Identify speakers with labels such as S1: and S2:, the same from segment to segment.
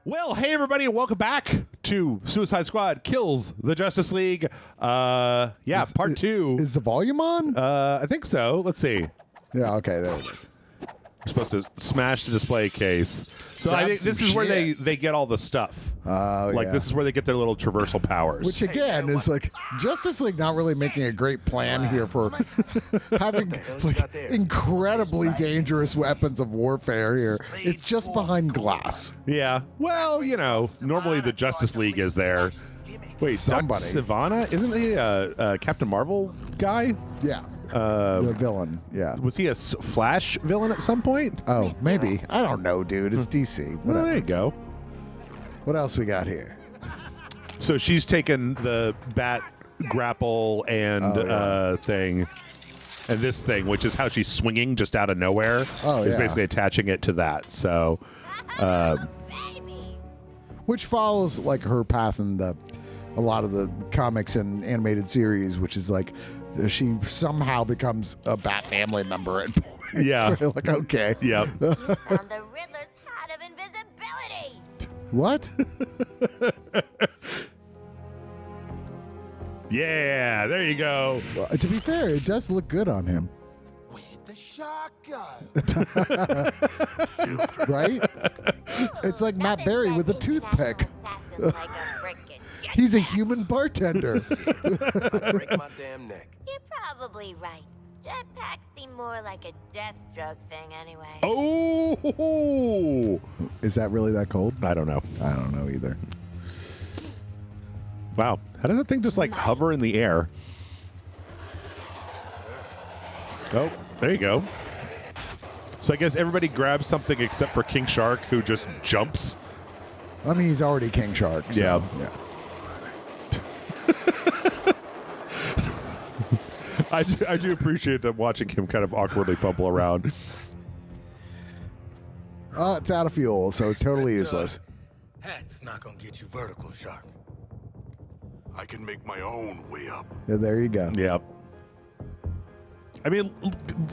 S1: Well, hey everybody, and welcome back to Suicide Squad Kills the Justice League. Part 2.
S2: Is the volume on?
S1: I think so. Let's see.
S2: Yeah, okay, there it is.
S1: We're supposed to smash the display case. So I think this is where they get all the stuff.
S2: Yeah.
S1: This is where they get their little traversal powers.
S2: Which again is like Justice League not really making a great plan here for having like incredibly dangerous weapons of warfare here. It's just behind glass.
S1: Yeah. Well, you know, normally the Justice League is there. Wait,
S2: Somebody.
S1: Doc Savannah? Isn't he a Captain Marvel guy?
S2: Yeah. The villain. Yeah.
S1: Was he a Flash villain at some point?
S2: Oh, maybe. I don't know, dude. It's DC.
S1: Well,
S2: Whatever.
S1: there you go.
S2: What else we got here?
S1: So she's taken the bat grapple and thing, and this thing, which is how she's swinging just out of nowhere, is basically attaching it to that. So,
S2: which follows like her path in a lot of the comics and animated series, which is like she somehow becomes a Bat family member at points.
S1: Yeah.
S2: So, like, okay.
S1: Yep.
S3: You found the Riddler's hat of invisibility.
S2: What?
S1: Yeah, there you go.
S2: Well, to be fair, it does look good on him.
S4: Where'd the shark go?
S2: Right? It's like Matt Berry with a toothpick.
S3: Like a frickin'
S2: He's a human bartender.
S4: I'd break my damn neck.
S3: You're probably right. Jetpacks seem more like a Deathstroke thing anyway.
S1: Oh,
S2: Is that really that cold?
S1: I don't know.
S2: I don't know either.
S1: Wow, how does that thing just like hover in the air? Oh, there you go. So I guess everybody grabs something except for King Shark, who just jumps.
S2: I mean, he's already King Shark. So,
S1: Yeah. I do appreciate them watching him kind of awkwardly fumble around.
S2: It's out of fuel, so it's totally useless.
S4: Hat's not gonna get you vertical, shark.
S5: I can make my own way up.
S2: Yeah, there you go.
S1: Yep. I mean,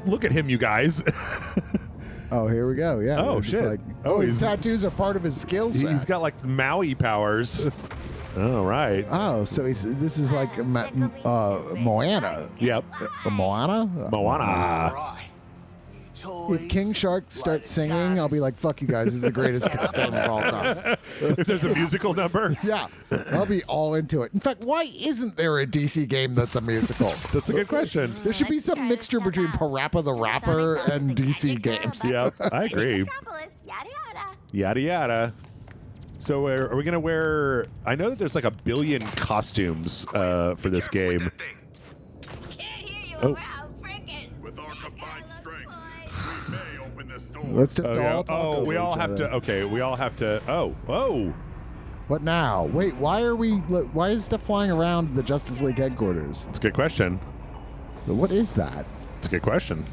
S1: look at him, you guys.
S2: Oh, here we go. Yeah.
S1: Oh,
S2: they're just
S1: shit.
S2: Like,
S1: Oh,
S2: his
S1: he's-
S2: tattoos are part of his skill set.
S1: He's got like Maui powers. All right.
S2: Oh, so this is like Moana.
S1: Yep.
S2: Moana?
S1: Moana.
S4: Right.
S2: If King Shark starts singing, I'll be like, fuck you guys. This is the greatest thing of all time.
S1: If there's a musical number,
S2: Yeah. I'll be all into it. In fact, why isn't there a DC game that's a musical?
S1: that's a good question.
S2: There should be some mixture between Parappa the Rapper and DC games.
S1: Yep, I agree.
S3: Metropolis, yada yada.
S1: Yada yada. So are we gonna wear? I know that there's like 1 billion costumes for this game.
S3: Can't hear you
S1: Oh.
S3: around friggin'
S5: With our combined
S3: scandalous
S5: strength,
S3: boy.
S5: we may open this door.
S2: Let's just
S1: Oh, yeah.
S2: all talk over
S1: We all
S2: each
S1: have
S2: other.
S1: to. Okay, we all have to. Oh.
S2: What now? Wait, why is stuff flying around the Justice League headquarters?
S1: It's a good question.
S2: What is that?
S1: It's a good question.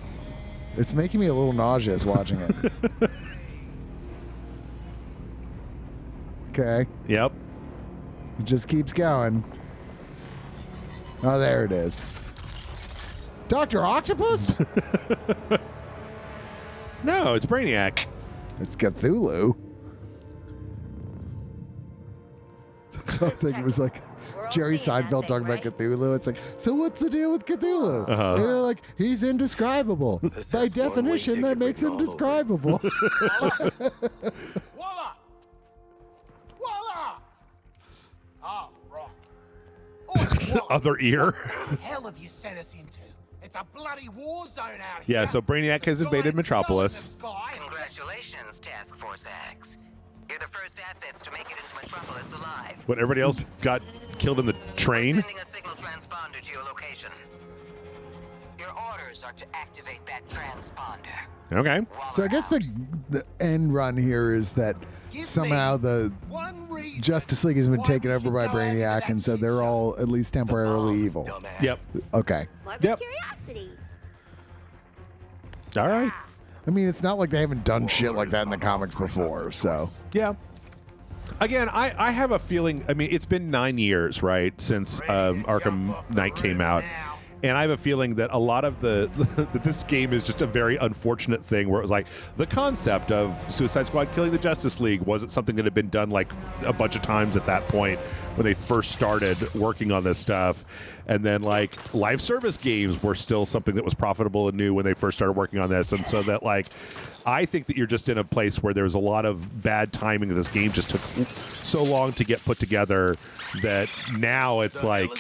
S2: It's making me a little nauseous watching it. Okay.
S1: Yep.
S2: It just keeps going. Oh, there it is. Dr. Octopus?
S1: No, it's Brainiac.
S2: It's Cthulhu. Something was like Jerry Seinfeld talking about Cthulhu. It's like, so what's the deal with Cthulhu?
S1: Uh-huh.
S2: And they're like, he's indescribable. By
S4: That's one way
S2: definition,
S4: ticket
S2: that makes him
S4: written all over
S2: describable.
S4: Voila! Voila! Oh, right. Oh,
S1: Other ear.
S4: what the hell have you sent us into? It's a bloody war zone out here.
S1: Yeah, so Brainiac has invaded Metropolis.
S6: Congratulations, Task Force X. You're the first assets to make it into Metropolis alive.
S1: What, everybody else got killed in the train?
S6: Sending a signal transponder to your location. Your orders are to activate that transponder.
S1: Okay.
S2: So I guess the end run here is that somehow the Justice League has been taken over by Brainiac, and so they're all at least temporarily evil.
S1: Yep.
S2: Okay.
S3: Morbid
S1: Yep.
S3: curiosity.
S1: All right.
S2: I mean, it's not like they haven't done shit like that in the comics before, so.
S1: Yeah. Again, I have a feeling. I mean, it's been 9 years, right, since Arkham Knight came out, And I have a feeling that a lot of that this game is just a very unfortunate thing where it was like the concept of Suicide Squad killing the Justice League wasn't something that had been done like a bunch of times at that point when they first started working on this stuff. And then like live service games were still something that was profitable and new when they first started working on this. And so that like, I think that you're just in a place where there's a lot of bad timing. This game just took so long to get put together that now it's like,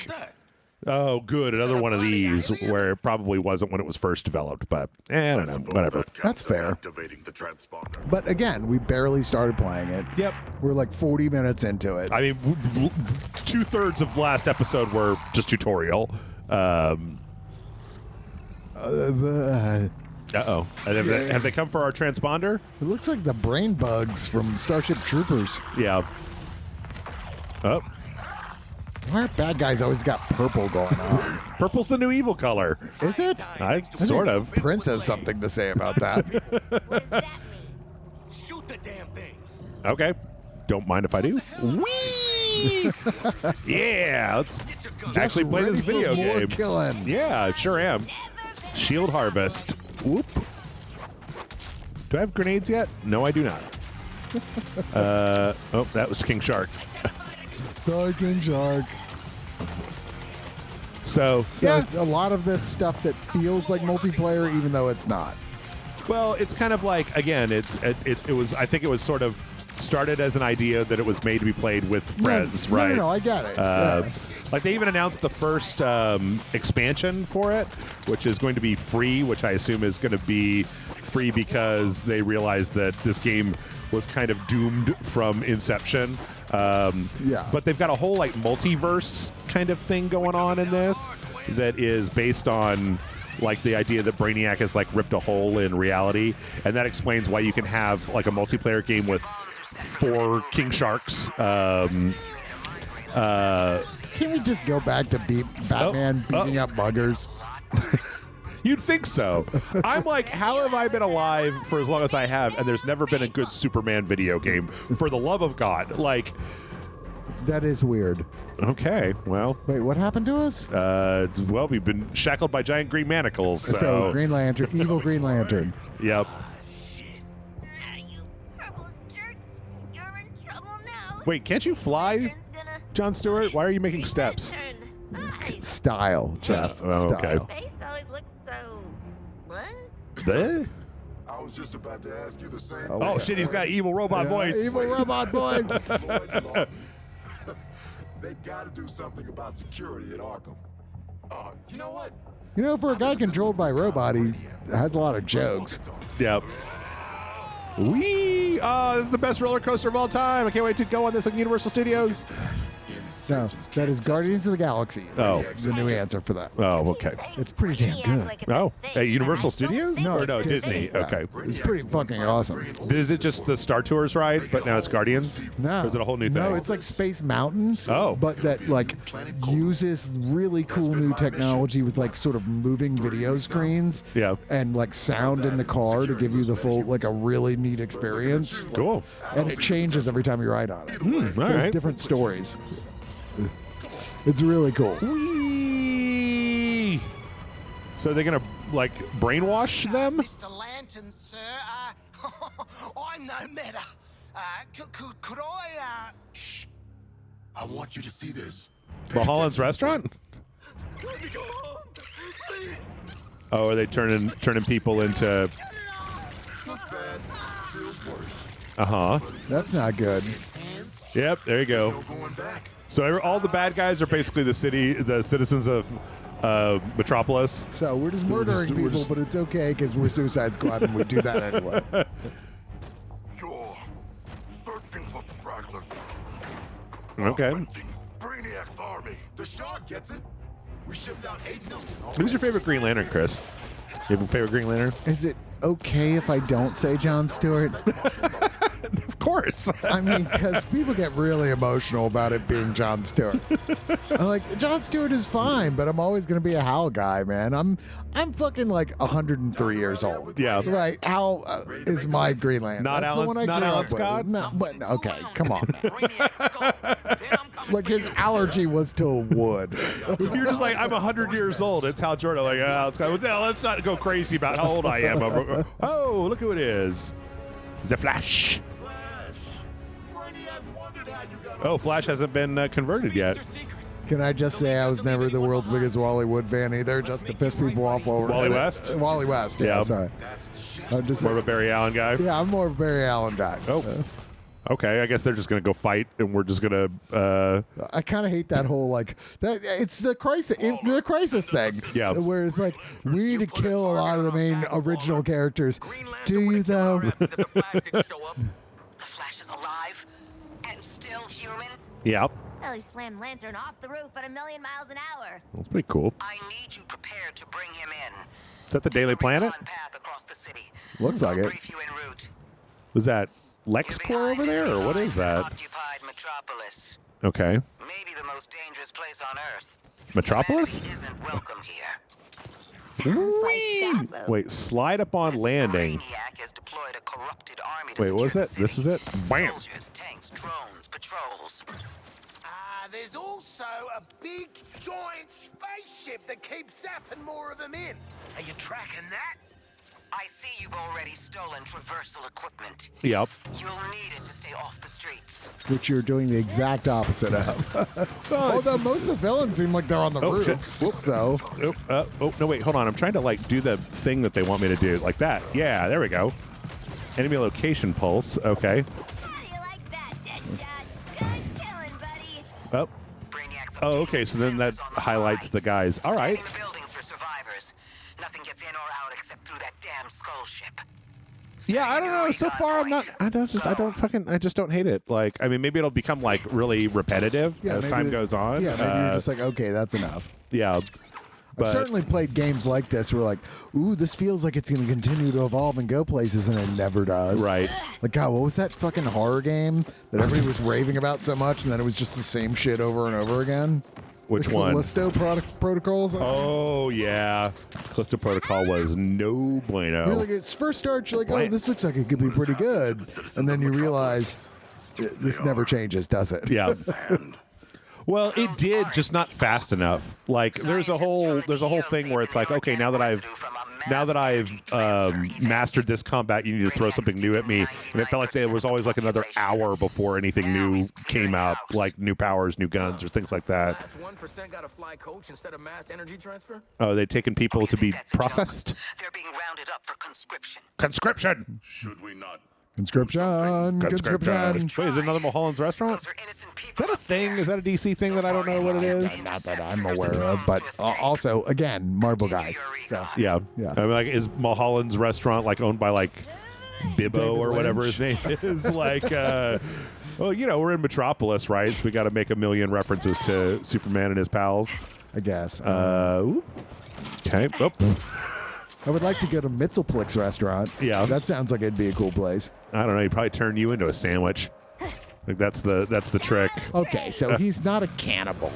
S1: oh, good, another one of these, where it probably wasn't when it was first developed. But I don't know, whatever.
S2: That's fair.
S5: Activating the transponder.
S2: But again, we barely started playing it.
S1: Yep.
S2: We're like 40 minutes into it.
S1: I mean, 2/3 of last episode were just tutorial. Uh-oh. Have they come for our transponder?
S2: It looks like the brain bugs from Starship Troopers.
S1: Yeah. Oh.
S2: Why are bad guys always got purple going on?
S1: Purple's the new evil color.
S2: Is it?
S1: I sort
S2: think
S1: of.
S2: Prince has something to say about that.
S3: What does that mean?
S4: Shoot the damn things.
S1: Okay. Don't mind if I do. Whee! Yeah, let's actually play this
S2: Ready for
S1: video
S2: more
S1: game.
S2: killing.
S1: Yeah, I sure am. Shield Harvest. Whoop. Do I have grenades yet? No, I do not. Oh, that was King Shark.
S2: Sorry, King Shark.
S1: So
S2: It's a lot of this stuff that feels like multiplayer, even though it's not.
S1: well, it's kind of like, again, it was, I think it was sort of started as an idea that it was made to be played with friends,
S2: No,
S1: right?
S2: No, I get it. Yeah.
S1: Like they even announced the first expansion for it, which is going to be free, which I assume is going to be free because they realized that this game was kind of doomed from inception.
S2: Yeah.
S1: But they've got a whole like multiverse kind of thing going on in this that is based on like the idea that Brainiac has like ripped a hole in reality, and that explains why you can have like a multiplayer game with 4 King Sharks.
S2: Can we just go back to Batman beating up buggers?
S1: You'd think so. I'm like, how have I been alive for as long as I have, and there's never been a good Superman video game? For the love of God. Like,
S2: That is weird.
S1: okay, well,
S2: Wait, what happened to us?
S1: well, we've been shackled by giant green manacles, so
S2: Green Lantern, evil Green Lantern.
S1: yep.
S3: You purple jerks. You're in trouble now.
S1: Wait, can't you fly,
S3: Lantern's gonna
S1: John Stewart? Why are you making steps?
S3: Lantern. Hi.
S2: Style, Jeff.
S1: Oh, okay.
S2: Style.
S3: Face always looks so. What?
S1: Eh?
S5: I was just about to ask you the same.
S1: Oh shit, he's got evil robot voice.
S2: Evil robot voice.
S5: They got to do something about security at Arkham. You know what?
S2: You know, for a guy controlled by a robot, he has a lot of jokes.
S1: Yep. Wee! Oh, this is the best roller coaster of all time. I can't wait to go on this at Universal Studios.
S2: No, that is Guardians of the Galaxy.
S1: Oh.
S2: The new answer for that.
S1: Oh, okay.
S2: It's pretty damn
S3: You act
S2: good.
S3: like it's a
S1: Oh,
S3: thing,
S1: at
S3: but
S1: Universal
S3: I don't
S1: Studios?
S3: think
S1: Or
S3: it's
S1: no,
S3: a
S1: Disney.
S3: thing.
S1: Okay.
S2: It's pretty fucking awesome.
S1: Is it just the Star Tours ride, but now it's Guardians?
S2: No.
S1: Or is it a whole new thing?
S2: No, it's like Space Mountain.
S1: Oh.
S2: But that like uses really cool new technology with like sort of moving video screens.
S1: Yeah.
S2: And like sound in the car to give you the full like a really neat experience.
S1: Cool.
S2: And it changes every time you ride on it.
S1: all
S2: So it's
S1: right.
S2: different stories. It's really cool.
S1: Whee! So they're gonna like brainwash them?
S4: Mr. Lantern, sir. I'm no matter. Could I?
S5: Shh. I want you to see this.
S1: Mulholland's restaurant?
S4: Let me go home, please.
S1: Oh, are they turning people into?
S5: Looks bad. Feels worse.
S2: That's not good.
S1: Yep, there you
S5: No
S1: go.
S5: going back.
S1: So all the bad guys are basically the citizens of Metropolis.
S2: So we're just murdering
S1: we're
S2: people,
S1: just-
S2: but it's okay because we're Suicide Squad and we do that anyway.
S5: You're searching for stragglers.
S1: Okay.
S5: Augmenting Brainiac's army. The Shark gets it. We shipped out 8 million.
S1: Who's your favorite Green Lantern, Chris? You have a favorite Green Lantern?
S2: Is it okay if I don't say John Stewart?
S1: Of course.
S2: I mean, because people get really emotional about it being John Stewart. I'm like, John Stewart is fine, but I'm always going to be a Hal guy, man. I'm fucking like 103 years old.
S1: Yeah.
S2: Right. Hal is my Green Lantern.
S1: Not
S2: That's
S1: Alan-
S2: the one I
S1: not
S2: grew
S1: Alan
S2: up with.
S1: Scott?
S2: No, but okay, come on.
S6: Brainiac's gone. Then I'm coming
S2: Like his allergy was to wood.
S1: You're just like, I'm 100 years old. It's Hal Jordan. Like, let's not go crazy about how old I am. Oh, look who it is. The Flash. Oh, Flash hasn't been converted yet.
S2: Can I just say I was never the world's biggest Wally Wood fan either, just to piss people off over
S1: Wally West?
S2: Wally West, yeah. Sorry. I'm just
S1: More of a Barry Allen guy?
S2: Yeah, I'm more of a Barry Allen guy.
S1: Oh. Okay, I guess they're just going to go fight, and we're just going to...
S2: I kind of hate that whole, like... It's the crisis thing.
S1: Yeah.
S2: Where it's like, we need to kill a lot of the main original characters. Do you, though?
S6: The Flash is alive and still human.
S1: Yeah.
S3: Well, he slammed Lantern off the roof at 1,000,000 miles an hour.
S1: That's pretty cool.
S6: I need you prepared to bring him in.
S1: Is that the Daily Planet?
S6: Path across the city.
S2: Looks like
S6: I'll
S2: it.
S6: brief you en route.
S1: Was that LexCorp over there, or what is that?
S6: Occupied Metropolis.
S1: Okay.
S6: Maybe the most dangerous place on Earth.
S1: Metropolis?
S6: Humanity isn't welcome here.
S1: Whee! Wait, slide upon landing.
S6: Brainiac has deployed a corrupted army to
S1: Wait, what was
S6: secure
S1: it?
S6: the
S1: This is
S6: city.
S1: it? Bam!
S6: Soldiers, tanks, drones, patrols.
S4: There's also a big, giant spaceship that keeps zapping more of them in. Are you tracking that?
S6: I see you've already stolen traversal equipment.
S1: Yep.
S6: You'll need it to stay off the streets.
S2: Which you're doing the exact opposite of. Although most of the villains seem like they're on the
S1: Oh, shit.
S2: roofs.
S1: Whoop.
S2: So
S1: Oh, no, wait, hold on. I'm trying to, like, do the thing that they want me to do. Like that. Yeah, there we go. Enemy location pulse. Okay.
S3: How do you like that, Deadshot? Good killing, buddy.
S1: Oh.
S6: Brainiac's
S1: Oh, okay, so then that
S6: defenses on the
S1: highlights
S6: fly.
S1: the guys. All right.
S6: Scanning the buildings for survivors. Nothing gets in or out except through that damn skull ship.
S1: Yeah, I don't know. So far, I'm not. I just don't hate it. Like, I mean, maybe it'll become like really repetitive as
S2: maybe
S1: time goes on.
S2: Yeah, maybe you're just like, okay, that's enough.
S1: Yeah.
S2: I've certainly played games like this where like, ooh, this feels like it's going to continue to evolve and go places, and it never does.
S1: Right.
S2: Like, God, what was that fucking horror game that everybody was raving about so much, and then it was just the same shit over and over again?
S1: Which
S2: The
S1: one?
S2: Callisto Protocols?
S1: Oh, yeah. Callisto Protocol was no bueno.
S2: You're like, it's first start, you're like, oh, this looks like it could be pretty good. And then you realize this never changes, does it?
S1: Yeah. Well, it did, just not fast enough. Like, there's a whole thing where it's like, okay, now that I've mastered this combat, you need to throw something new at me, and it felt like there was always like another hour before anything new came out, like new powers, new guns, or things like that.
S7: Last 1% got a fly coach instead of mass energy transfer?
S1: Oh, they'd taken people to be processed.
S6: They're being rounded up for conscription.
S1: Conscription.
S5: Should we not?
S2: Conscription.
S1: Wait, is it another Mulholland's Restaurant?
S6: Those are innocent
S1: Is
S6: people
S1: that a thing? Is that a DC thing that I don't know what it is?
S2: Not that I'm aware of, but also, again, Marble Guy. So,
S1: Yeah.
S2: Yeah.
S1: I mean, like, is Mulholland's Restaurant like owned by like Bibbo
S2: David
S1: or whatever
S2: Lynch?
S1: his name is? Like, well, you know, we're in Metropolis, right? So we got to make a million references to Superman and his pals.
S2: I guess.
S1: Oop. Okay. Oh.
S2: I would like to go to Mitzelplix restaurant.
S1: Yeah.
S2: That sounds like it'd be a cool place.
S1: I don't know. He'd probably turn you into a sandwich. Like that's the trick.
S2: Okay, so he's not a cannibal.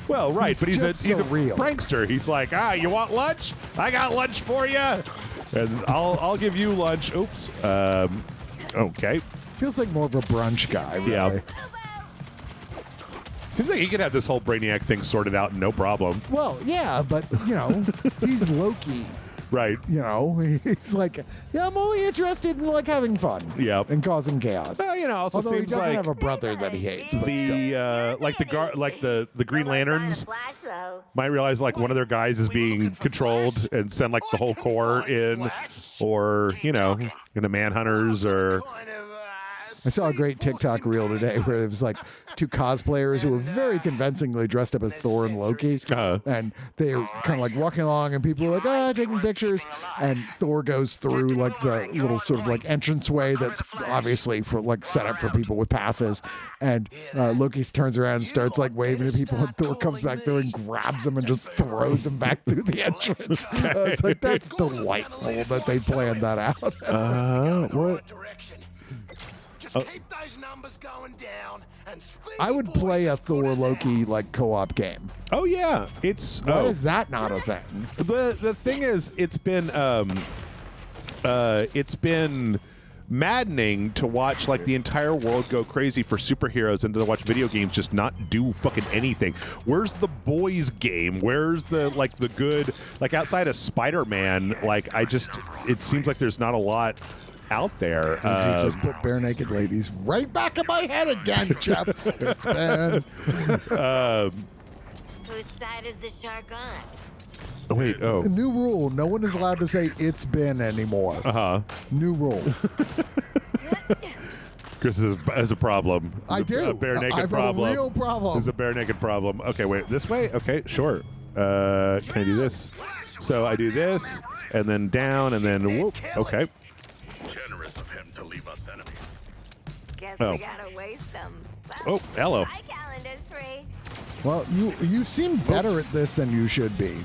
S1: Well, right, but he's a
S2: just so real.
S1: prankster. He's like, you want lunch? I got lunch for you, and I'll give you lunch. Oops. Okay.
S2: Feels like more of a brunch guy, really.
S1: Yeah. Seems like he could have this whole Brainiac thing sorted out, no problem.
S2: Well, yeah, but, you know, he's Loki.
S1: Right.
S2: You know, he's like, yeah, I'm only interested in, like, having fun.
S1: Yep.
S2: And causing chaos.
S1: Well, you know, also
S2: Although he
S1: seems
S2: doesn't
S1: like
S2: have a brother that he hates, but still.
S1: the the Green Lanterns
S3: Flash, though.
S1: might realize like one of their guys is being controlled and send like the whole Corps in, or you know, into Manhunters or.
S2: I saw a great TikTok reel today where it was like two cosplayers who were very convincingly dressed up as Thor and Loki. And they were kind of like walking along and people were like, taking pictures. And Thor goes through like the little sort of like entranceway that's obviously for like set up for people with passes. And Loki turns around and starts like waving at people. And Thor comes back through and grabs him and just throws him back through the entrance. I was like, that's delightful that they planned that out.
S1: What?
S4: Just keep those numbers going down and
S2: I would play a Thor Loki like co-op game.
S1: Oh yeah, it's.
S2: Why is that not a thing?
S1: The thing is, it's been maddening to watch like the entire world go crazy for superheroes and to watch video games just not do fucking anything. Where's the boys game? Where's the good, like outside of Spider-Man, like it seems like there's not a lot out there.
S2: You just put bare naked ladies right back in my head again, Jeff. It's been.
S3: Whose side is the shark on?
S1: Wait,
S2: A new rule. No one is allowed to say it's been anymore. New rule.
S1: Chris has a problem.
S2: I do.
S1: A bare naked
S2: I have
S1: problem.
S2: a real problem.
S1: It's a bare naked problem. Okay, wait. This way? Okay, sure. Can I do this? So I do this, and then down, and then whoop. Okay.
S5: Generous of him to leave us enemies.
S3: Guess
S1: Oh.
S3: we gotta waste them.
S1: Oh, hello.
S3: My calendar's free.
S2: Well, you seem better at this than you should be.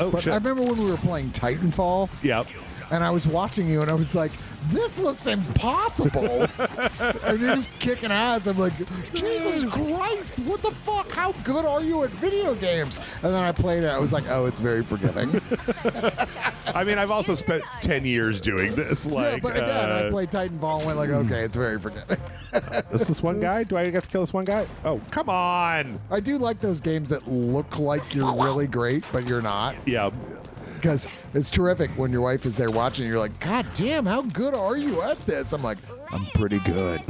S1: Oh,
S2: But
S1: shit.
S2: I remember when we were playing Titanfall,
S1: Yep.
S2: and I was watching you, and I was like, this looks impossible. And you're just kicking ass. I'm like, Jesus Christ, what the fuck? How good are you at video games? And then I played it. I was like, oh, it's very forgiving.
S1: I mean, I've also spent 10 years doing this. Like,
S2: yeah, but again, I played Titanfall and went like, okay, it's very forgiving.
S1: this one guy? Do I have to kill this one guy? Oh, come on.
S2: I do like those games that look like you're really great, but you're not.
S1: Yeah.
S2: Because it's terrific when your wife is there watching. You're like, God damn, how good are you at this? I'm like, I'm pretty good.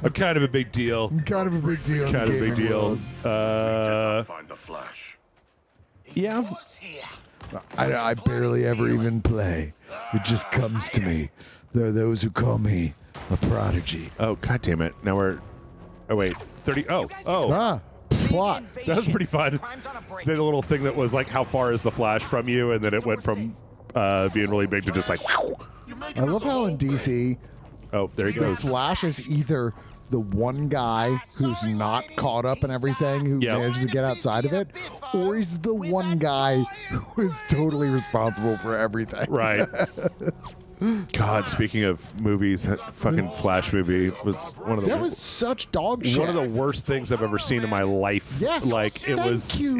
S1: I'm kind of a big deal.
S2: Kind of a big deal. in the
S1: Kind of a big
S2: gaming
S1: deal.
S2: world.
S5: Find the Flash.
S1: Yeah.
S2: I barely ever even play. It just comes to me. There are those who call me a prodigy.
S1: Oh, God damn it. Now we're. Oh, wait. 30. Oh.
S2: Ah, plot.
S1: That was pretty fun. The little thing that was like, how far is the Flash from you? And then it went from being really big to just like, whew.
S2: I love how in DC,
S1: Oh, there he
S2: the
S1: goes.
S2: Flash is either the one guy who's not caught up in everything, who
S1: Yep.
S2: manages to get outside of it, or he's the one guy who is totally responsible for everything.
S1: Right. God, speaking of movies, that fucking Flash movie was one of the
S2: That was such dog shit.
S1: one of the worst things I've ever seen in my life.
S2: Yes,
S1: like it
S2: thank
S1: was.
S2: you.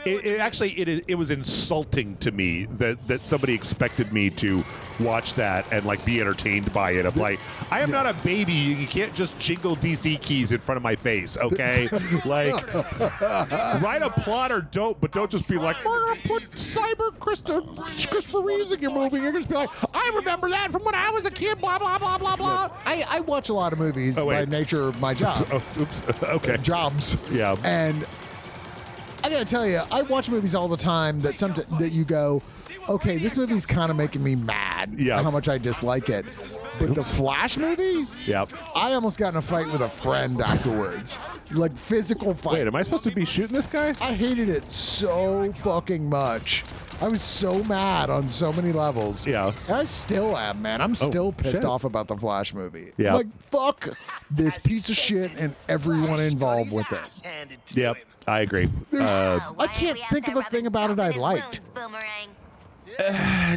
S1: It was insulting to me that somebody expected me to watch that and like be entertained by it. I'm like, I am not a baby. You can't just jingle DC keys in front of my face, okay? Like, write a plot or don't, but don't just be like, we're gonna put Cyber Christopher Reeves in your movie. You're gonna be like, I remember that from when I was a kid. Blah blah blah blah blah.
S2: I watch a lot of movies
S1: Oh,
S2: by
S1: wait.
S2: nature of my job.
S1: Oh, oops. Okay.
S2: Jobs.
S1: Yeah.
S2: And I gotta tell you, I watch movies all the time that you go, okay, this movie's kind of making me mad.
S1: Yeah.
S2: How much I dislike it. But the Flash movie,
S1: Yep.
S2: I almost got in a fight with a friend afterwards, like physical fight.
S1: Wait, am I supposed to be shooting this guy?
S2: I hated it so fucking much. I was so mad on so many levels.
S1: Yeah.
S2: I still am, man. I'm still pissed
S1: shit.
S2: off about the Flash movie.
S1: Yeah.
S2: Like, fuck this piece of shit and everyone involved with it.
S1: Yep. I agree.
S2: I can't think of a thing about it I liked.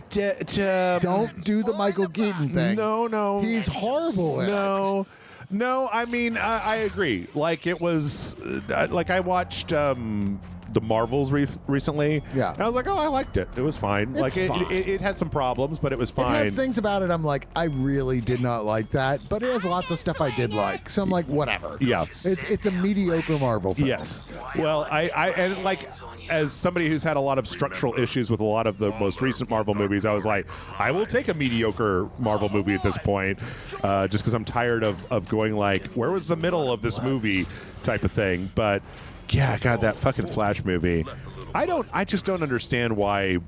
S2: Don't do the Michael Keaton thing.
S1: No.
S2: He's horrible at it.
S1: No. I mean, I agree. Like it was, like I watched the Marvels recently.
S2: Yeah.
S1: And I was like, oh, I liked it. It was fine.
S2: It's
S1: like
S2: fine.
S1: It had some problems, but it was
S2: It
S1: fine.
S2: has things about it I'm like, I really did not like that, but it has lots of stuff I did like. So I'm like, whatever.
S1: Yeah.
S2: It's a mediocre Marvel film.
S1: Yes. Well, I and like as somebody who's had a lot of structural issues with a lot of the most recent Marvel movies, I was like, I will take a mediocre Marvel movie at this point, just because I'm tired of going like, where was the middle of this movie type of thing. But yeah, God, that fucking Flash movie. I just don't understand why.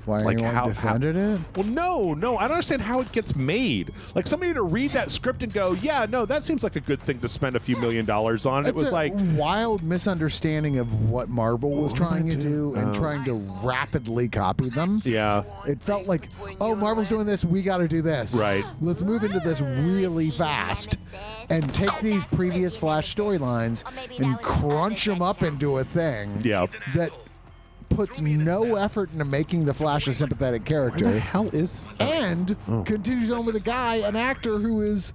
S2: Why
S1: Like
S2: anyone
S1: how-
S2: defended it?
S1: Well, no, I don't understand how it gets made. Like somebody to read that script and go, yeah, no, that seems like a good thing to spend a few $1 million on. It
S2: It's
S1: was
S2: a
S1: like,
S2: wild misunderstanding of what Marvel was trying to do and trying to rapidly copy them.
S1: yeah.
S2: It felt like, oh, Marvel's doing this, we got to do this.
S1: Right.
S2: Let's move into this really fast and take these previous Flash storylines and crunch them up into a thing
S1: Yeah.
S2: that puts no effort into making the Flash a sympathetic
S1: Where
S2: character
S1: the hell is?
S2: and continues on with a guy, an actor who is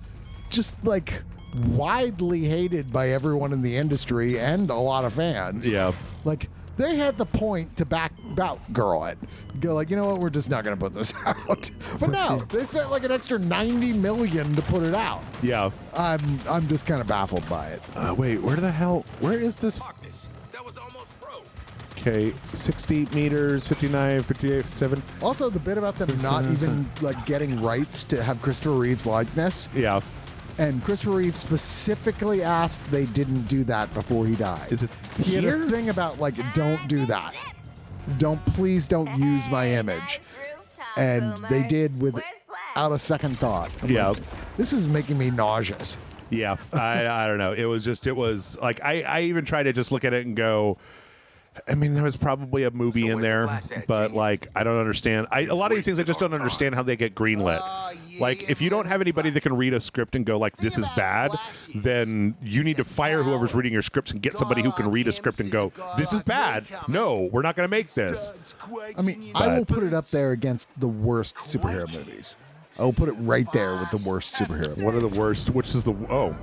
S2: just like widely hated by everyone in the industry and a lot of fans.
S1: Yeah.
S2: Like, They had the point to back girl it. Go like, you know what? We're just not going to put this out. But no, they spent like an extra $90 million to put it out.
S1: Yeah.
S2: I'm just kind of baffled by it.
S1: Wait, where is this?
S7: Fuck this. That was almost pro.
S1: Okay, 60 meters, 59, 58, 57.
S2: Also, the bit about them not even like getting rights to have Christopher Reeve's likeness.
S1: Yeah.
S2: And Christopher Reeve specifically asked they didn't do that before he died.
S1: Is it
S2: He had
S1: here?
S2: a thing about like, don't do that. Please don't use my image. And they did without a second thought. I'm
S1: Yeah.
S2: like, this is making me nauseous.
S1: Yeah, I don't know. It was like I even tried to just look at it and go, I mean, there was probably a movie
S7: So
S1: in
S7: where's the
S1: there,
S7: flash at,
S1: but
S7: genius?
S1: like I don't understand. A lot of these things I just don't understand how they get greenlit. Like if you don't have anybody that can read a script and go like this is bad, then you need to fire whoever's reading your scripts and get somebody who can read a script and go this is bad. No, we're not going to make this.
S2: I mean, I will put it up there against the worst superhero movies. I will put it right there with the worst superhero.
S1: One of the worst. Which is the
S2: What?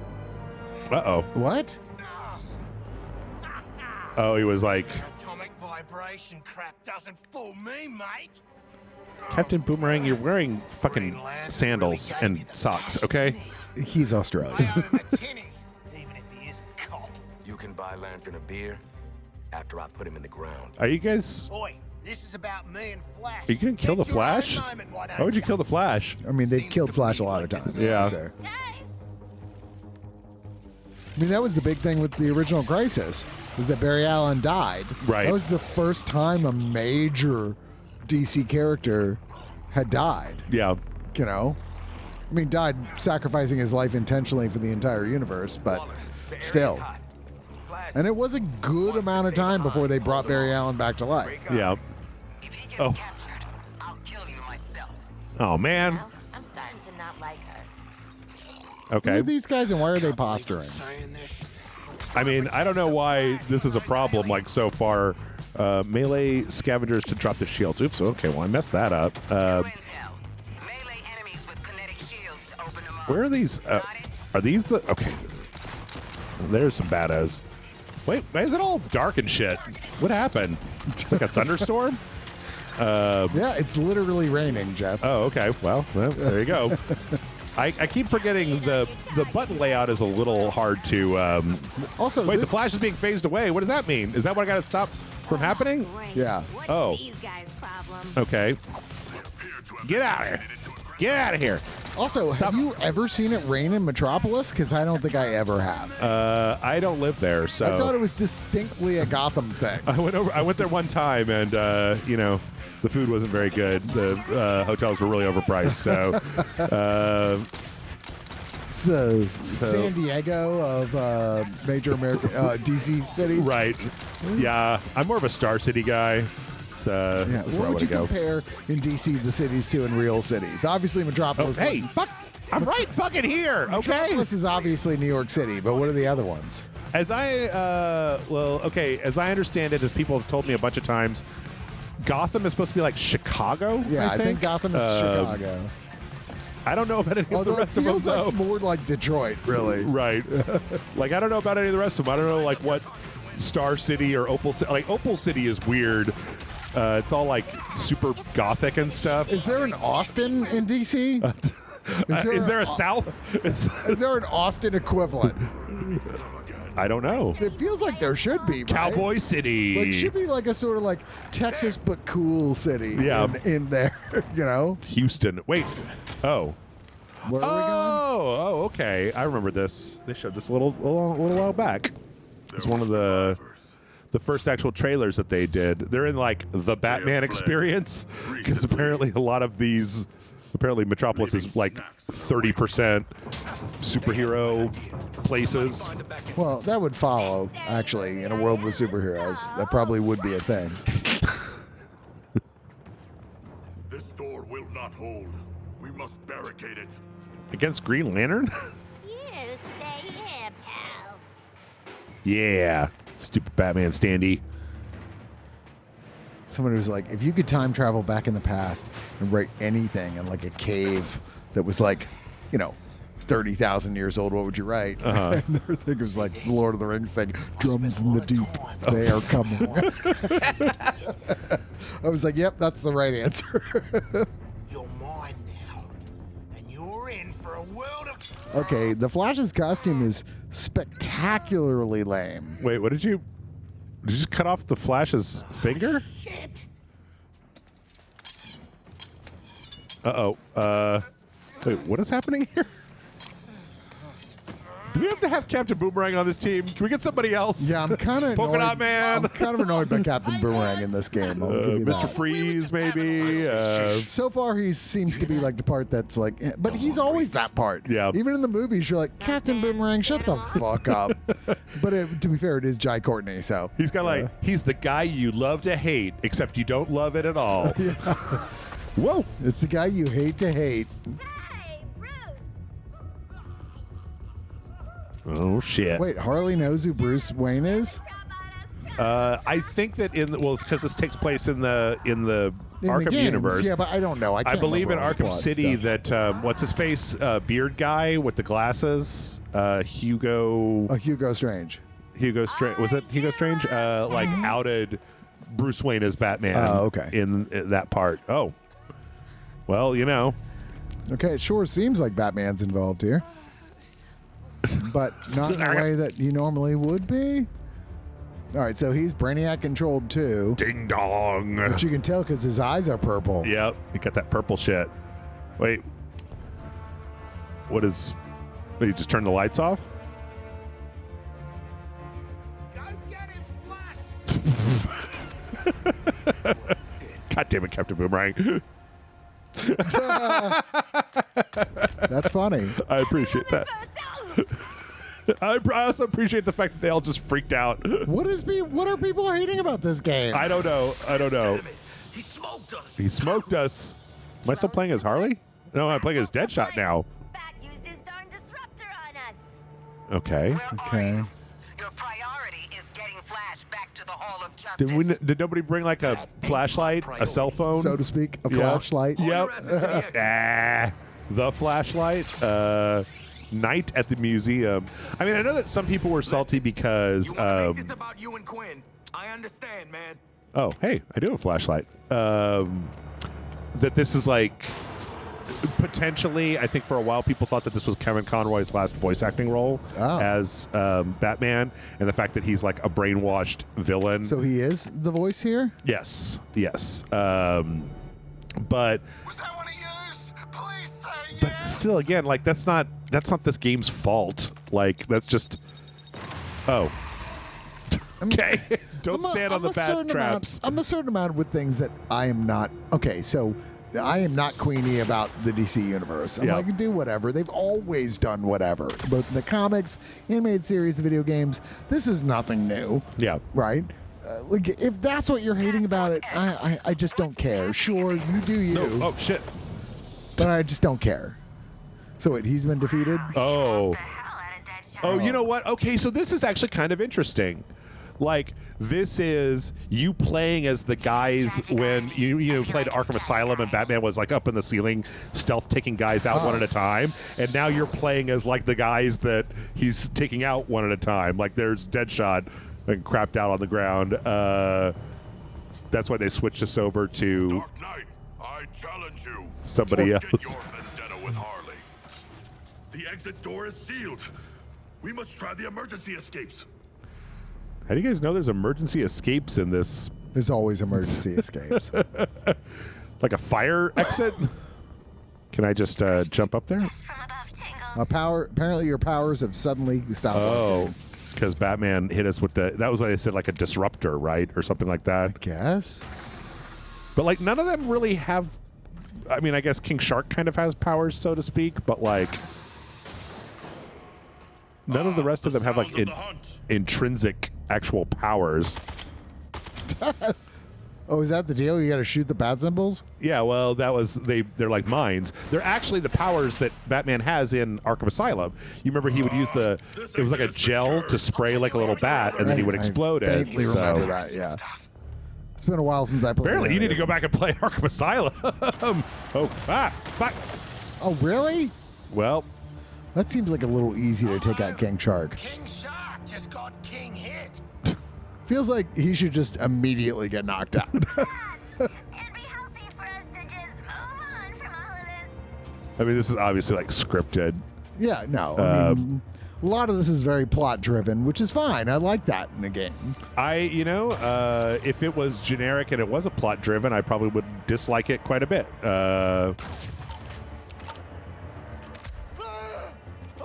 S1: Oh, he was like
S4: Atomic vibration crap doesn't fool me, mate.
S1: Captain Boomerang. You're wearing fucking sandals and socks, okay?
S2: He's Australian.
S4: I owe him a tinny, even if he is a cop.
S7: You can buy Lantern a beer after I put him in the ground.
S1: Are you guys?
S4: Boy, this is about me and Flash.
S1: Are you gonna kill the
S4: Get your own
S1: Flash?
S4: moment, why don't
S1: Why would you
S4: you?
S1: kill the Flash?
S2: I mean, they've killed Flash a lot of times.
S1: Yeah.
S2: Sure.
S3: Guys,
S2: I mean, that was the big thing with the original Crisis, was that Barry Allen died.
S1: Right.
S2: That was the first time a major DC character had died,
S1: Yeah.
S2: you know? I mean, died sacrificing his life intentionally for the entire universe, but still. And it was a good amount of time before they brought Barry Allen back to life.
S1: Yeah.
S6: If he gets
S1: Oh.
S6: captured, I'll kill you myself.
S1: Oh man.
S3: well, I'm starting to not like her.
S2: Who
S1: Okay.
S2: are these guys and why are they posturing?
S4: Saying this.
S1: I mean, I don't know why this is a problem. Like so far, melee scavengers to drop the shields. Oops. Okay. Well, I messed that up.
S6: Intel. Melee enemies with kinetic shields to open them up.
S1: Where are these?
S6: Got it?
S1: Are these the? Okay. There's some badass. Wait, why is it all dark and shit? What happened? It's like a thunderstorm.
S2: Yeah, it's literally raining, Jeff.
S1: Oh, okay. Well, there you go. I keep forgetting the button layout is a little hard to.
S2: Also,
S1: Wait, the
S2: this-
S1: flash is being phased away. What does that mean? Is that what I got to stop from happening?
S3: Great.
S2: Yeah.
S3: What's
S1: Oh.
S3: these guys' problem?
S1: Okay. Get out of here. Get out of here.
S2: Also, have you ever seen it rain in Metropolis? Because I don't think I ever have.
S1: I don't live there, so
S2: I thought it was distinctly a Gotham thing.
S1: I went there one time, and you know, the food wasn't very good. The hotels were really overpriced. So,
S2: It's San Diego of major American DC cities.
S1: right? Yeah, I'm more of a Star City guy. It's,
S2: Yeah.
S1: that's where I
S2: What would
S1: want to
S2: you
S1: go.
S2: compare in DC the cities to in real cities? Obviously,
S1: Oh,
S2: Metropolis.
S1: hey, fuck! I'm right fucking here. Okay.
S2: Metropolis is obviously New York City, but what are the other ones?
S1: As I as I understand it, as people have told me a bunch of times, Gotham is supposed to be like Chicago.
S2: Yeah,
S1: I think
S2: Gotham is Chicago.
S1: I don't know about any of the
S2: Although it
S1: rest of them
S2: feels
S1: though.
S2: like more like Detroit, really.
S1: Right. Like I don't know about any of the rest of them. I don't know like what Star City or Opal City. Like Opal City is weird. It's all like super gothic and stuff.
S2: Is there an Austin in DC?
S1: Is there a South?
S2: Is there an Austin equivalent?
S1: I don't know.
S2: It feels like there should be. Right?
S1: Cowboy City.
S2: Like should be like a sort of like Texas but cool city.
S1: Yeah.
S2: In there, you know.
S1: Houston. Wait. Oh.
S2: Where are we going?
S1: Oh, okay. I remember this. They showed this a little while back. It's one of the first actual trailers that they did. They're in like the Batman experience because apparently a lot of these. Apparently Metropolis is like 30% superhero places.
S2: Well, that would follow, actually, in a world with superheroes. That probably would be a thing.
S5: This door will not hold. We must barricade it.
S1: Against Green Lantern?
S3: You stay here, pal.
S1: Yeah. Stupid Batman standee.
S2: Someone who's like, if you could time travel back in the past and write anything in like a cave that was like, you know, 30,000 years old. What would you write? And their thing was like the Lord of the Rings thing. Drums in the deep. They are coming. I was like, yep, that's the right answer.
S4: You're mine now, and you're in for a world of...
S2: Okay, the Flash's costume is spectacularly lame.
S1: Wait, what did you just cut off the Flash's finger?
S4: Shit!
S1: Wait, what is happening here? Do we have to have Captain Boomerang on this team? Can we get somebody else?
S2: Yeah, I'm kind of
S1: Polka Dot Man.
S2: I'm kind of annoyed by Captain Boomerang in this game. I'll give you
S1: Mr.
S2: that.
S1: Freeze, maybe.
S2: So far, he seems to be like the part that's like, but he's always that part.
S1: Yeah.
S2: Even in the movies, you're like, Captain Boomerang, shut the fuck up. But to be fair, it is Jai Courtney, so.
S1: He's got like, he's the guy you love to hate, except you don't love it at all. Whoa.
S2: It's the guy you hate to hate.
S3: Hey, Bruce!
S1: Oh, shit.
S2: Wait, Harley knows who Bruce Wayne is?
S1: I think that it's because this takes place in the
S2: In
S1: Arkham
S2: the games,
S1: universe.
S2: Yeah, but I don't know. I
S1: I
S2: can't
S1: believe in
S2: remember all the
S1: Arkham
S2: plot
S1: City
S2: stuff.
S1: that what's his face beard guy with the glasses, Hugo
S2: Hugo Strange.
S1: Was it Hugo Strange? Like outed Bruce Wayne as Batman.
S2: Oh, okay.
S1: In that part. Oh, well, you know.
S2: Okay, it sure seems like Batman's involved here. But not in the way that he normally would be. All right, so he's Brainiac controlled too.
S1: Ding dong.
S2: But you can tell because his eyes are purple.
S1: Yep, you got that purple shit. Wait, what is? You just turn the lights off?
S4: Go get him, Flash!
S1: God damn it, Captain Boomerang.
S2: That's funny.
S1: I appreciate that. I also appreciate the fact that they all just freaked out.
S2: What are people hating about this game?
S1: I don't know.
S4: He smoked us!
S1: He smoked us. Am I still playing as Harley? No, I'm playing as Deadshot now.
S3: Bat used his darn disruptor on us.
S1: Okay.
S2: Okay.
S6: Your priority is getting Flash back to the Hall of Justice.
S1: Did nobody bring like a flashlight, a cell phone?
S2: So to speak, a
S1: Yeah.
S2: flashlight.
S1: Yep.
S4: Yeah.
S1: The flashlight. Night at the museum. I mean, I know that some people were salty because.
S7: You wanna make this about you and Quinn? I understand, man.
S1: Oh, hey, I do have a flashlight. That this is like potentially, I think for a while people thought that this was Kevin Conroy's last voice acting role as Batman, and the fact that he's like a brainwashed villain.
S2: So he is the voice here?
S1: Yes. But
S5: Was that one of yours? Please say yes.
S1: but still, again, like that's not this game's fault. Like that's just. Oh. Okay. Don't stand on the bad traps.
S2: I'm a certain amount with things that I am not. Okay, so I am not Queenie about the DC universe. I'm
S1: Yeah.
S2: like, do whatever. They've always done whatever. Both in the comics, animated series, the video games. This is nothing new.
S1: Yeah.
S2: Right? Like, if that's what you're hating about it, I just don't care. Sure, you do you.
S1: No. Oh shit.
S2: But I just don't care. So wait, he's been defeated?
S1: Oh.
S3: The hell out of Deadshot.
S1: Oh, you know what? Okay, so this is actually kind of interesting. Like, this is you playing as the guys when you played Arkham Asylum and Batman was like up in the ceiling, stealth taking guys out one at a time, and now you're playing as like the guys that he's taking out one at a time. Like there's Deadshot and crapped out on the ground. That's why they switched us over to
S5: Dark Knight, I challenge you.
S1: somebody
S5: Get
S1: else.
S5: your vendetta with Harley. The exit door is sealed. We must try the emergency escapes.
S1: How do you guys know there's emergency escapes in this?
S2: There's always emergency escapes.
S1: Like a fire exit? Can I just jump up there?
S3: From above tingles.
S2: Apparently your powers have suddenly stopped.
S1: Oh, because Batman hit us with that was why they said like a disruptor, right? Or something like that.
S2: Guess.
S1: But like none of them really have, I mean, I guess King Shark kind of has powers, so to speak, but like none of the rest of them have like
S5: Sound of the hunt.
S1: intrinsic actual powers.
S2: Oh, is that the deal? You got to shoot the bat symbols?
S1: Yeah, well, they're like mines. They're actually the powers that Batman has in Arkham Asylum. You remember he would use it was like a gel to spray like a little bat, and then he would explode
S2: I
S1: it.
S2: faintly
S1: So
S2: remember that, yeah. It's been a while since I played
S1: apparently,
S2: it.
S1: you need to go back and play Arkham Asylum. Fuck.
S2: Oh, really?
S1: Well,
S2: That seems like a little easy to take out King Shark.
S4: King Shark just got King hit.
S2: Feels like he should just immediately get knocked out.
S3: It'd be healthy for us to just move on from all of this.
S1: I mean, this is obviously like scripted.
S2: Yeah, no. I mean, a lot of this is very plot driven, which is fine. I like that in a game.
S1: If it was generic and it wasn't plot driven, I probably would dislike it quite a bit.
S5: I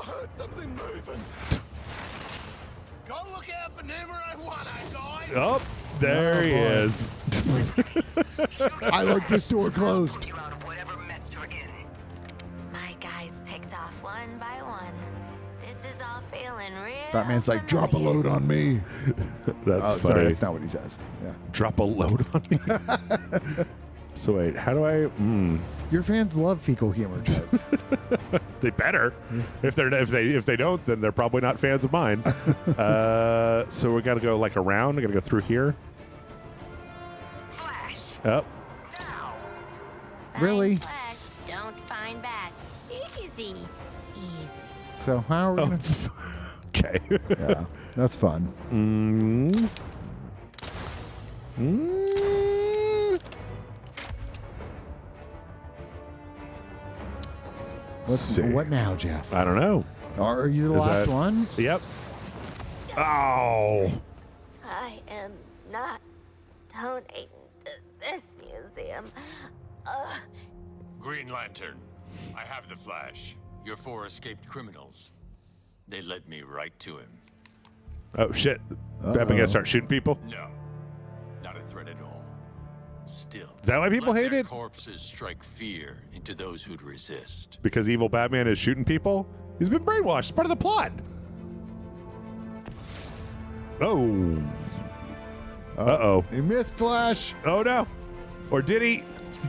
S5: heard something moving.
S4: Go look out for numero 1, guys.
S1: Oh, there he is.
S2: I like this door closed.
S6: You out of whatever mess you're in.
S3: My guys picked off one by one. This is all feeling real.
S2: Batman's like, drop a load on me.
S1: That's
S2: Oh,
S1: funny.
S2: sorry, that's not what he says. Yeah.
S1: Drop a load on me. So wait, how do I?
S2: Your fans love fecal humor jokes.
S1: They better. If they don't, then they're probably not fans of mine. So we got to go like around. We got to go through here.
S6: Flash.
S1: Up.
S6: Now.
S2: Really?
S3: Find flesh, don't find bats. Easy.
S2: So how are we going to...
S1: Okay.
S2: Yeah, that's fun. What now, Jeff?
S1: I don't know.
S2: Are you the
S1: Is
S2: last
S1: that-
S2: one?
S1: Yep. Oh.
S3: I am not donating to this museum.
S8: Green Lantern, I have the Flash. Your 4 escaped criminals. They led me right to him.
S1: Oh shit. Batman gonna start shooting people?
S8: No, not a threat at all. Still,
S1: Is that why people
S8: let
S1: hate
S8: their
S1: it?
S8: corpses strike fear into those who'd resist.
S1: Because evil Batman is shooting people? He's been brainwashed. It's part of the plot. Oh. Uh-oh.
S2: He missed Flash.
S1: Oh no. Or did he?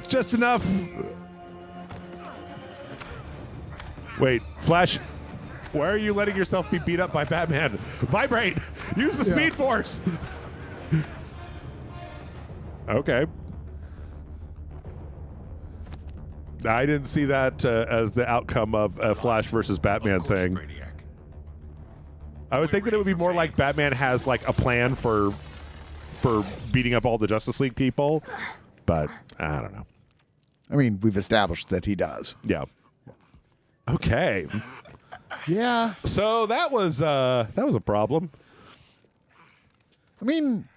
S1: Just enough. Wait, Flash. Why are you letting yourself be beat up by Batman? Vibrate. Use the Speed Force. Okay. I didn't see that as the outcome of a Flash versus Batman
S8: Of course,
S1: thing.
S8: Brainiac.
S1: I would think that it would be more like Batman has like a plan for beating up all the Justice League people, but I don't know.
S2: I mean, we've established that he does.
S1: Yeah. Okay.
S2: Yeah.
S1: So that was a problem.
S2: I mean,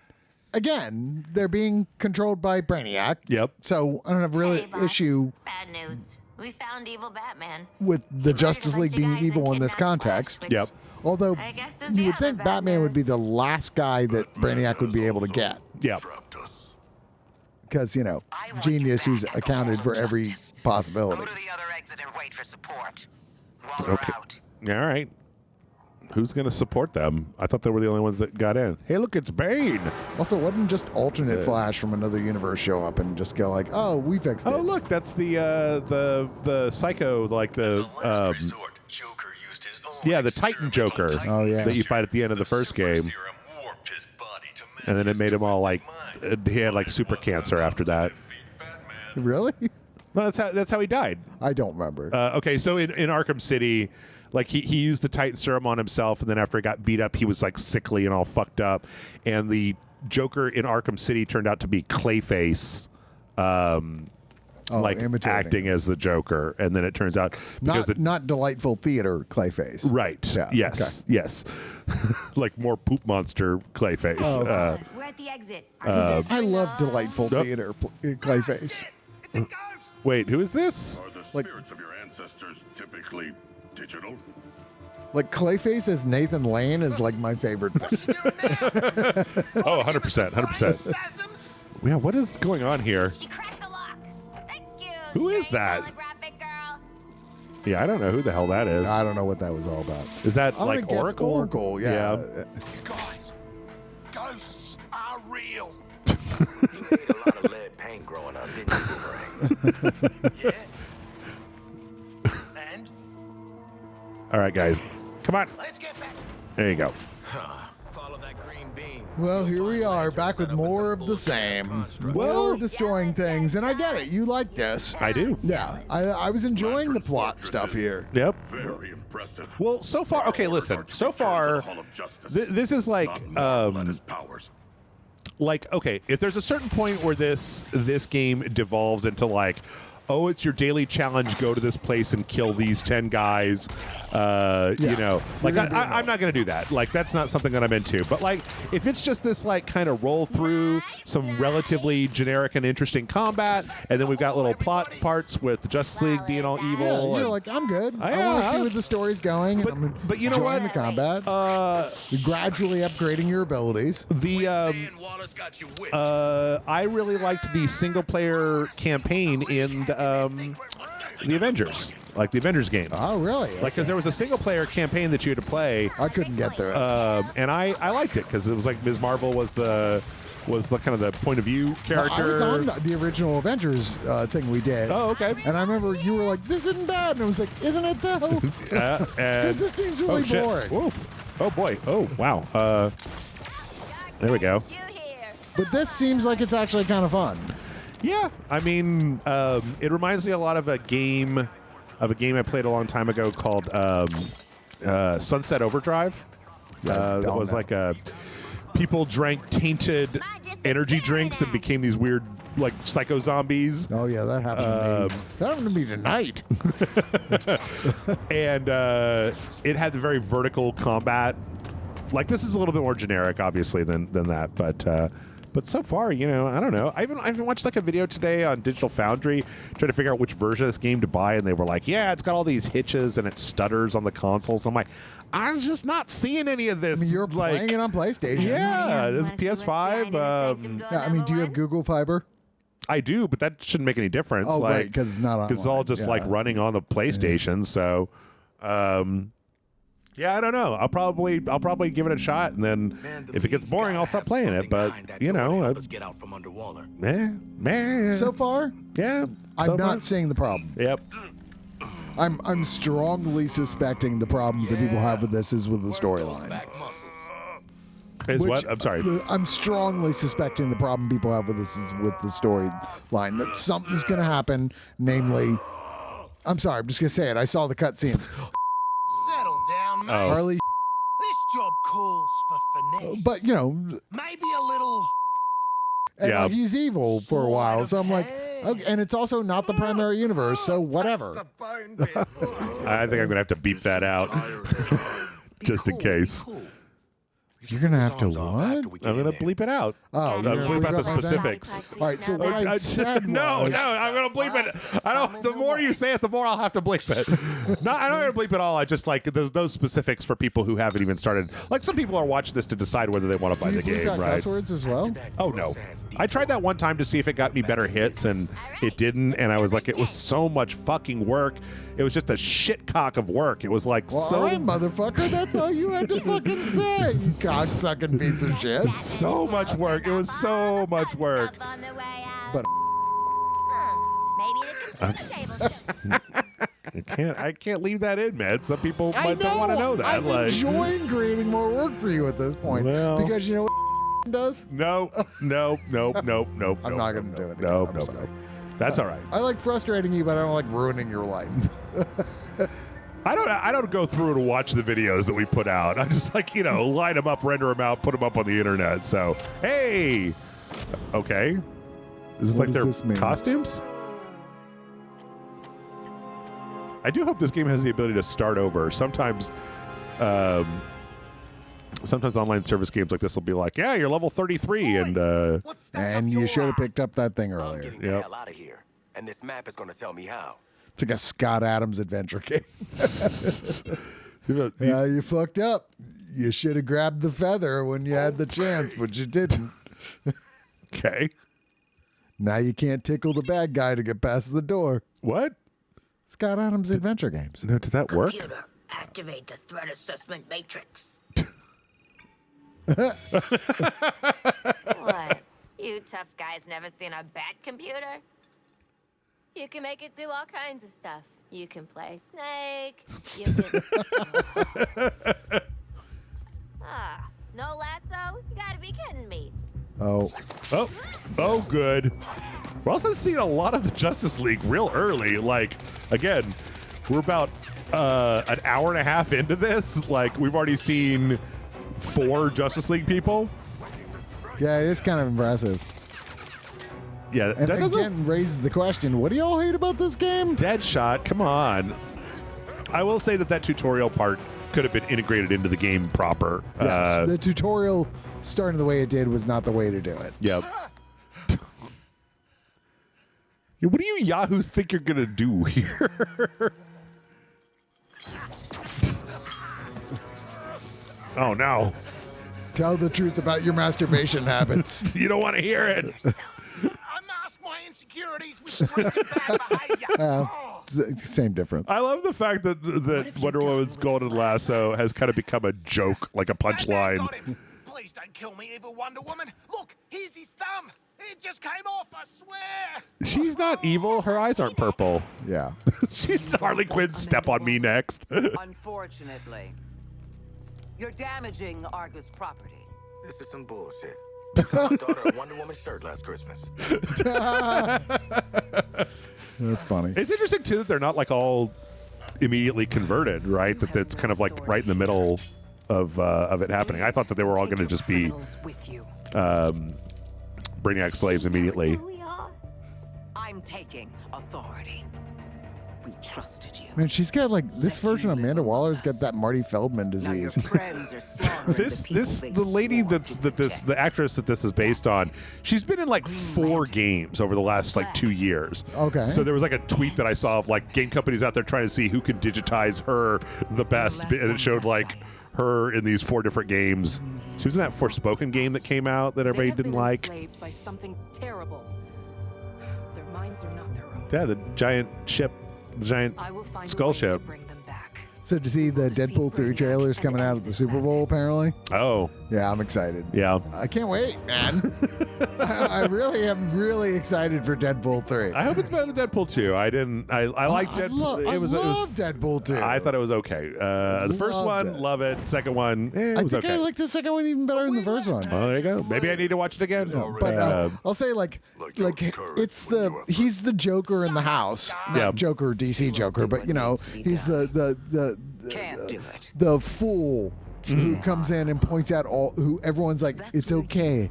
S2: again, they're being controlled by Brainiac.
S1: Yep.
S2: So I don't have really
S3: Hey, boss.
S2: issue
S3: Bad news. We found evil Batman.
S2: with the Justice
S3: a bunch
S2: League
S3: of
S2: being
S3: guys
S2: evil
S3: and
S2: in this
S3: kidnapped Flash,
S2: context.
S3: which
S1: Yep.
S2: Although
S3: I guess is
S2: you
S3: the
S2: would
S3: other
S2: think
S3: bad
S2: Batman would be
S3: news.
S2: the last guy that Brainiac would be able to get.
S1: Yep.
S5: Trapped us.
S2: Because,
S6: I want
S2: genius
S6: you
S2: who's
S6: back at the
S2: accounted
S6: Hall
S2: for
S6: of
S2: every
S6: Justice.
S2: possibility.
S6: Go to the other exit and wait for support. While we're
S1: Okay.
S6: out.
S1: All right. Who's going to support them? I thought they were the only ones that got in. Hey, look, it's Bane.
S2: Also, wouldn't just alternate Flash from another universe show up and just go like, oh, we fixed it.
S1: Oh, look, that's the psycho, like the
S5: Joker used his own
S1: yeah, the Titan Joker.
S2: Oh, yeah.
S1: That you fight at the end of the first game, and then it made him all like he had like super cancer after that.
S2: Really?
S1: Well, that's how he died.
S2: I don't remember.
S1: Okay, so in Arkham City, like he used the Titan serum on himself, and then after he got beat up, he was like sickly and all fucked up. And the Joker in Arkham City turned out to be Clayface, like
S2: imitating.
S1: acting as the Joker. And then it turns out because
S2: not delightful theater Clayface.
S1: right,
S2: Yeah,
S1: yes, yes, like more poop monster Clayface.
S2: Oh, okay.
S3: We're at the exit.
S2: I love delightful theater Clayface.
S4: It's a ghost.
S1: Wait, who is this?
S5: Are the
S2: Like-
S5: spirits of your ancestors typically digital?
S2: Like Clayface as Nathan Lane is like my favorite thing.
S1: Oh, 100%, 100%.
S4: Spasms.
S1: Yeah, what is going on here?
S3: She cracked the lock. Thank you.
S1: Who is
S3: Space
S1: that?
S3: Holographic girl.
S1: Yeah, I don't know who the hell that is.
S2: I don't know what that was all about.
S1: Is that
S2: I'm
S1: like
S2: gonna guess
S1: Oracle?
S2: Oracle, yeah.
S4: You guys, ghosts are real.
S7: You ate a lot of lead paint growing up, didn't you, Boomerang?
S4: Yeah. And
S1: All right, guys, come on.
S4: let's get back.
S1: There you go.
S7: Follow that green beam.
S2: Well, here we are, back with more of the same. More destroying things, and I get it. You like this.
S1: I do.
S2: Yeah, I was enjoying the plot stuff here.
S1: Yep.
S5: Very impressive.
S1: Well, so far, okay, listen. So far, this is like, okay, if there's a certain point where this game devolves into like, oh, it's your daily challenge, go to this place and kill these 10 guys, you know, like I'm not going to do that. Like, that's not something that I'm into. But like, if it's just this like kind of roll through some relatively generic and interesting combat, and then we've got little plot parts with the Justice League being all evil.
S2: Yeah, you're like, I'm good. I want to see where the story's going.
S1: But you know what?
S2: The combat. You're gradually upgrading your abilities.
S1: I really liked the single player campaign in the Avengers, like the Avengers game.
S2: Oh, really?
S1: Like, because there was a single player campaign that you had to play.
S2: I couldn't get through it.
S1: And I liked it because it was like Ms. Marvel was the kind of the point of view character.
S2: I was on the original Avengers thing we did.
S1: Oh, okay.
S2: And I remember you were like, "This isn't bad," and I was like, "Isn't it though?" Because this seems really boring.
S1: Whoa. Oh boy. Oh wow. There we go.
S2: But this seems like it's actually kind of fun.
S1: Yeah, I mean, it reminds me a lot of a game I played a long time ago called Sunset Overdrive. That was like people drank tainted energy drinks and became these weird like psycho zombies.
S2: Oh yeah, that happened to me. That happened to me tonight.
S1: And it had the very vertical combat. Like, this is a little bit more generic, obviously, than that, but so far, you know, I don't know. I even watched like a video today on Digital Foundry trying to figure out which version of this game to buy, and they were like, yeah, it's got all these hitches and it stutters on the consoles. I'm like, I'm just not seeing any of this.
S2: I mean, you're playing it on PlayStation.
S1: Yeah, this is PS5.
S2: Yeah, I mean, do you have Google Fiber?
S1: I do, but that shouldn't make any difference.
S2: Oh,
S1: like,
S2: right, because it's not on.
S1: Because it's all just like running on the PlayStation. Yeah. So, yeah, I don't know. I'll probably give it a shot, and then if it gets boring, I'll stop playing it. But you know,
S7: get out from underwater.
S1: Man.
S2: So far,
S1: yeah,
S2: I'm not seeing the problem.
S1: Yep.
S2: I'm strongly suspecting the problems that people have with this is with the storyline.
S1: What? I'm sorry.
S2: I'm strongly suspecting the problem people have with this is with the storyline. That something's going to happen, namely, I'm sorry, I'm just going to say it. I saw the cutscenes.
S4: Settle down, mate.
S2: Harley.
S4: This job calls for finesse.
S2: But, you know.
S4: Maybe a little.
S2: And
S1: yeah.
S2: he's evil for a while. So I'm like, okay, and it's also not the primary universe, so whatever.
S1: I think I'm going to have to beep that out just in case.
S2: You're going to have to what?
S1: I'm going to bleep it out.
S2: Oh,
S1: I'm going to bleep out the specifics.
S2: All right, so what I said
S1: no,
S2: was,
S1: I'm going to bleep it. I don't. The more you say it, the more I'll have to bleep it. No, I don't going to bleep it all. I just like there's those specifics for people who haven't even started. Like, some people are watching this to decide whether they want to buy the game, right?
S2: Passwords as well?
S1: Oh no, I tried that one time to see if it got me better hits, and it didn't. And I was like, it was so much fucking work. It was just a shitcock of work. It was like
S2: all right, motherfucker. That's all you had to fucking say. You cocksucking piece of shit.
S1: So much work. It was so much work.
S2: But
S1: I can't leave that in, man. Some people might not want to know that.
S2: I'm enjoying creating more work for you at this point.
S1: Well,
S2: because you know what does?
S1: No. I'm not
S2: going to do it.
S1: No. That's all right.
S2: I like frustrating you, but I don't like ruining your life.
S1: I don't go through and watch the videos that we put out. I just like, line them up, render them out, put them up on the internet. So, hey, okay. This is like their costumes? I do hope this game has the ability to start over. Sometimes online service games like this will be like, yeah, you're level 33, and
S2: you should have picked up that thing earlier.
S7: I'm getting the hell out of here, and this map is going to tell me how.
S2: It's like a Scott Adams adventure game. Yeah, you fucked up. You should have grabbed the feather when you had the chance, but you didn't.
S1: Okay.
S2: Now you can't tickle the bad guy to get past the door.
S1: What?
S2: Scott Adams adventure games.
S1: No, did that work?
S9: Computer, activate the threat assessment matrix.
S3: What? You tough guys never seen a bat computer? You can make it do all kinds of stuff. You can play Snake. You can... no lasso? You gotta be kidding.
S1: Oh, good. We're also seeing a lot of the Justice League real early. Like, again, we're about an hour and a half into this. Like, we've already seen 4 Justice League people.
S2: Yeah, it is kind of impressive.
S1: Yeah,
S2: And
S1: that
S2: again raises the question, what do y'all hate about this game?
S1: Deadshot, come on. I will say that tutorial part could have been integrated into the game proper.
S2: Yes, the tutorial starting the way it did was not the way to do it.
S1: Yep. What do you yahoos think you're going to do here? Oh, no.
S2: Tell the truth about your masturbation habits.
S1: You don't want to hear it.
S4: Unmask my insecurities with drinking bad behavior.
S2: Same difference.
S1: I love the fact that Wonder Woman's golden lasso has kind of become a joke, like a punchline.
S4: Please don't kill me, evil Wonder Woman. Look, here's his thumb. It just came off, I swear.
S1: She's not evil. Her eyes aren't purple.
S2: Yeah.
S1: She's Harley Quinn. Step on me next.
S6: Unfortunately, you're damaging Argus property.
S7: This is some bullshit. I got a Wonder Woman shirt last Christmas.
S2: That's funny.
S1: It's interesting too that they're not like all immediately converted, right? That it's kind of like right in the middle of it happening. I thought that they were all going to just be Brainiac slaves immediately.
S6: I'm taking authority. We trusted you.
S2: Man, she's got like this version of Amanda Waller's got that Marty Feldman disease.
S1: The lady the actress that this is based on, she's been in like 4 games over the last like 2 years.
S2: Okay.
S1: So there was like a tweet that I saw of like game companies out there trying to see who could digitize her the best, and it showed like her in these 4 different games. She was in that Forspoken game that came out that everybody didn't like.
S10: Enslaved by something terrible. Their minds are not their own.
S1: Yeah, the giant ship, the giant skull ship.
S2: So to see the Deadpool 3 trailers coming out at the Super Bowl, apparently.
S1: Oh.
S2: Yeah, I'm excited.
S1: Yeah.
S2: I can't wait, man. I really am really excited for Deadpool 3.
S1: I hope it's better than Deadpool 2. I like Deadpool.
S2: I love Deadpool 2.
S1: I thought it was okay. The first one, love it. Second one, it was okay.
S2: I like the second one even better than the first one.
S1: Oh, there you go. Maybe I need to watch it again.
S2: But I'll say it's he's the Joker in the house. Not Joker, DC Joker, but you know, he's the fool who comes in and points out who everyone's like, it's okay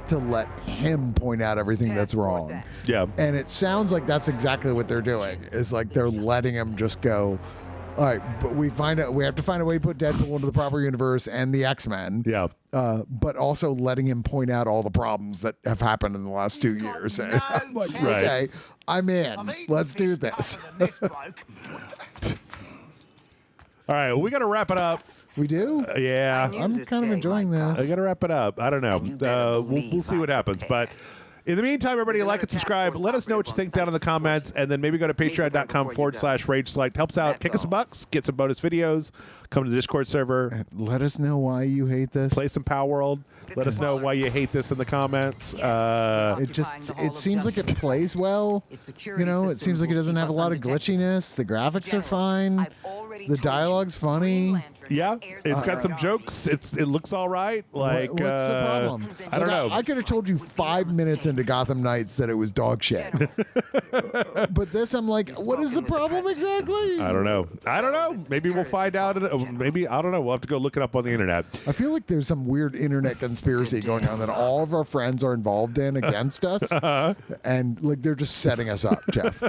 S2: to let him point out everything that's wrong.
S1: Yeah.
S2: And it sounds like that's exactly what they're doing. Is like they're letting him just go, all right, but we have to find a way to put Deadpool into the proper universe and the X-Men.
S1: Yeah.
S2: But also letting him point out all the problems that have happened in the last 2 years. And I'm like, okay, I'm in. Let's do this.
S1: All right, well, we got to wrap it up.
S2: We do?
S1: Yeah.
S2: I'm kind of enjoying this.
S1: I got to wrap it up. I don't know. We'll see what happens. But in the meantime, everybody like and subscribe. Let us know what you think down in the comments. And then maybe go to patreon.com/RageSelect. Helps out. Kick us some bucks. Get some bonus videos. Come to the Discord server.
S2: And let us know why you hate this.
S1: Play some Power World. Let us know why you hate this in the comments.
S2: It seems like it plays well. You know, it seems like it doesn't have a lot of glitchiness. The graphics are fine. The dialogue's funny.
S1: Yeah, it's got some jokes. It looks all right. Like,
S2: what's the problem?
S1: I don't know.
S2: I could have told you 5 minutes into Gotham Knights that it was dog shit. But this, I'm like, what is the problem exactly?
S1: I don't know. Maybe we'll find out. Maybe, I don't know. We'll have to go look it up on the internet.
S2: I feel like there's some weird internet conspiracy going on that all of our friends are involved in against us. And like they're just setting us up, Jeff.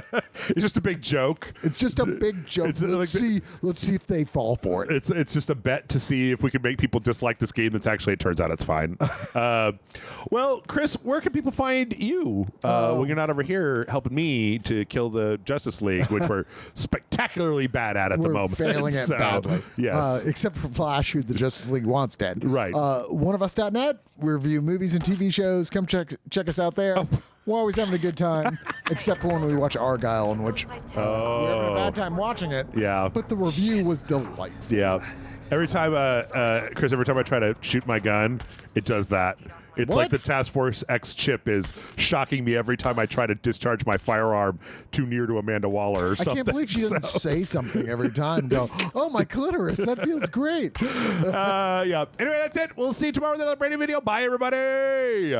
S1: It's just a big joke.
S2: It's just a big joke. Let's see if they fall for it.
S1: It's just a bet to see if we can make people dislike this game. That's actually, it turns out it's fine. Well, Chris, where can people find you when you're not over here helping me to kill the Justice League, which we're spectacularly bad at the moment.
S2: Failing at badly.
S1: Yes.
S2: Except for Flash, who the Justice League wants dead.
S1: Right.
S2: Oneofus.net. We review movies and TV shows. Come check us out there. We're always having a good time, except for when we watch Argyle, in which we're having a bad time watching it.
S1: Yeah.
S2: But the review was delightful.
S1: Yeah. Every time, Chris, every time I try to shoot my gun, it does that. It's like the Task Force X chip is shocking me every time I try to discharge my firearm too near to Amanda Waller or something.
S2: I can't believe she doesn't say something every time. Go, oh, my clitoris. That feels great.
S1: Yeah. Anyway, that's it. We'll see you tomorrow with another brand new video. Bye, everybody.